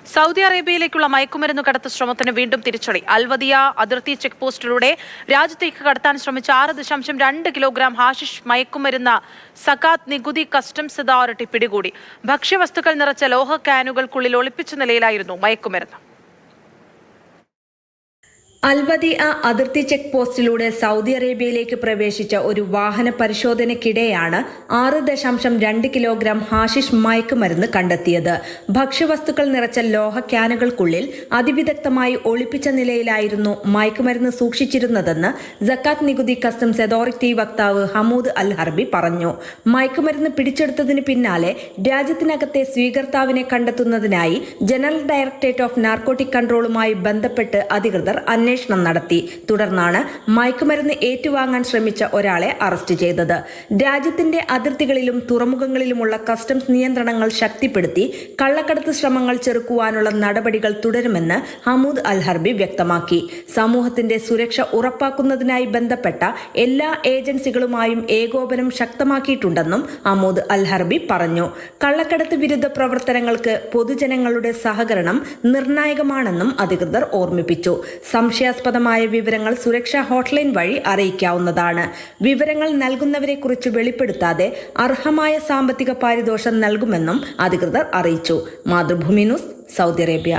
Saudi അറേബ്യയിലേക്കുള്ള മയക്കുമരുന്ന് കടത്ത് ശ്രമത്തിന് വീണ്ടും തിരിച്ചടി. അൽവദിയ അതിർത്തി ചെക്ക് പോസ്റ്റിലൂടെ രാജ്യത്തേക്ക് കടത്താൻ ശ്രമിച്ച 6.2 കിലോഗ്രാം ഹാഷിഷ് മയക്കുമരുന്ന് സകാത്ത് നികുതി കസ്റ്റംസ് അതോറിറ്റി പിടികൂടി. ഭക്ഷ്യവസ്തുക്കൾ നിറച്ച ലോഹ കാനുകൾക്കുള്ളിൽ ഒളിപ്പിച്ച നിലയിലായിരുന്നു മയക്കുമരുന്ന്. അൽവദിയ അതിർത്തി ചെക്ക് പോസ്റ്റിലൂടെ സൗദി അറേബ്യയിലേക്ക് പ്രവേശിച്ച ഒരു വാഹന പരിശോധനയ്ക്കിടെയാണ് 6.2 കിലോഗ്രാം ഹാഷിഷ് മയക്കുമരുന്ന് കണ്ടെത്തിയത്. ഭക്ഷ്യവസ്തുക്കൾ നിറച്ച ലോഹ ക്യാനുകൾക്കുള്ളിൽ അതിവിദഗ്ധമായി ഒളിപ്പിച്ച നിലയിലായിരുന്നു മയക്കുമരുന്ന് സൂക്ഷിച്ചിരുന്നതെന്ന് സകാത്ത് നികുതി കസ്റ്റംസ് അതോറിറ്റി വക്താവ് ഹമൂദ് അൽ ഹർബി പറഞ്ഞു. മയക്കുമരുന്ന് പിടിച്ചെടുത്തതിന് പിന്നാലെ രാജ്യത്തിനകത്തെ സ്വീകർത്താവിനെ കണ്ടെത്തുന്നതിനായി ജനറൽ ഡയറക്ടറേറ്റ് ഓഫ് നാർക്കോട്ടിക് കൺട്രോളുമായി ബന്ധപ്പെട്ട് അധികൃതർ അന്വേഷണം നടത്തി. തുടർന്നാണ് മയക്കുമരുന്ന് ഏറ്റുവാങ്ങാൻ ശ്രമിച്ച ഒരാളെ അറസ്റ്റ് ചെയ്തത്. രാജ്യത്തിന്റെ അതിർത്തികളിലും തുറമുഖങ്ങളിലുമുള്ള കസ്റ്റംസ് നിയന്ത്രണങ്ങൾ ശക്തിപ്പെടുത്തി കള്ളക്കടത്ത് ശ്രമങ്ങൾ ചെറുക്കുവാനുള്ള നടപടികൾ തുടരുമെന്ന് ഹമൂദ് അൽ ഹർബി വ്യക്തമാക്കി. സമൂഹത്തിന്റെ സുരക്ഷ ഉറപ്പാക്കുന്നതിനായി ബന്ധപ്പെട്ട എല്ലാ ഏജൻസികളുമായും ഏകോപനം ശക്തമാക്കിയിട്ടുണ്ടെന്നും ഹമൂദ് അൽ ഹർബി പറഞ്ഞു. കള്ളക്കടത്ത് വിരുദ്ധ പ്രവർത്തനങ്ങൾക്ക് പൊതുജനങ്ങളുടെ സഹകരണം നിർണായകമാണെന്നും അധികൃതർ ഓർമ്മിപ്പിച്ചു. സംശയാസ്പദമായ വിവരങ്ങൾ സുരക്ഷാ ഹോട്ട്ലൈൻ വഴി അറിയിക്കാവുന്നതാണ്. വിവരങ്ങൾ നൽകുന്നവരെക്കുറിച്ച് വെളിപ്പെടുത്താതെ അർഹമായ സാമ്പത്തിക പാരിതോഷം നൽകുമെന്നും അധികൃതർ അറിയിച്ചു. Mathrubhumi news, Saudi Arabia.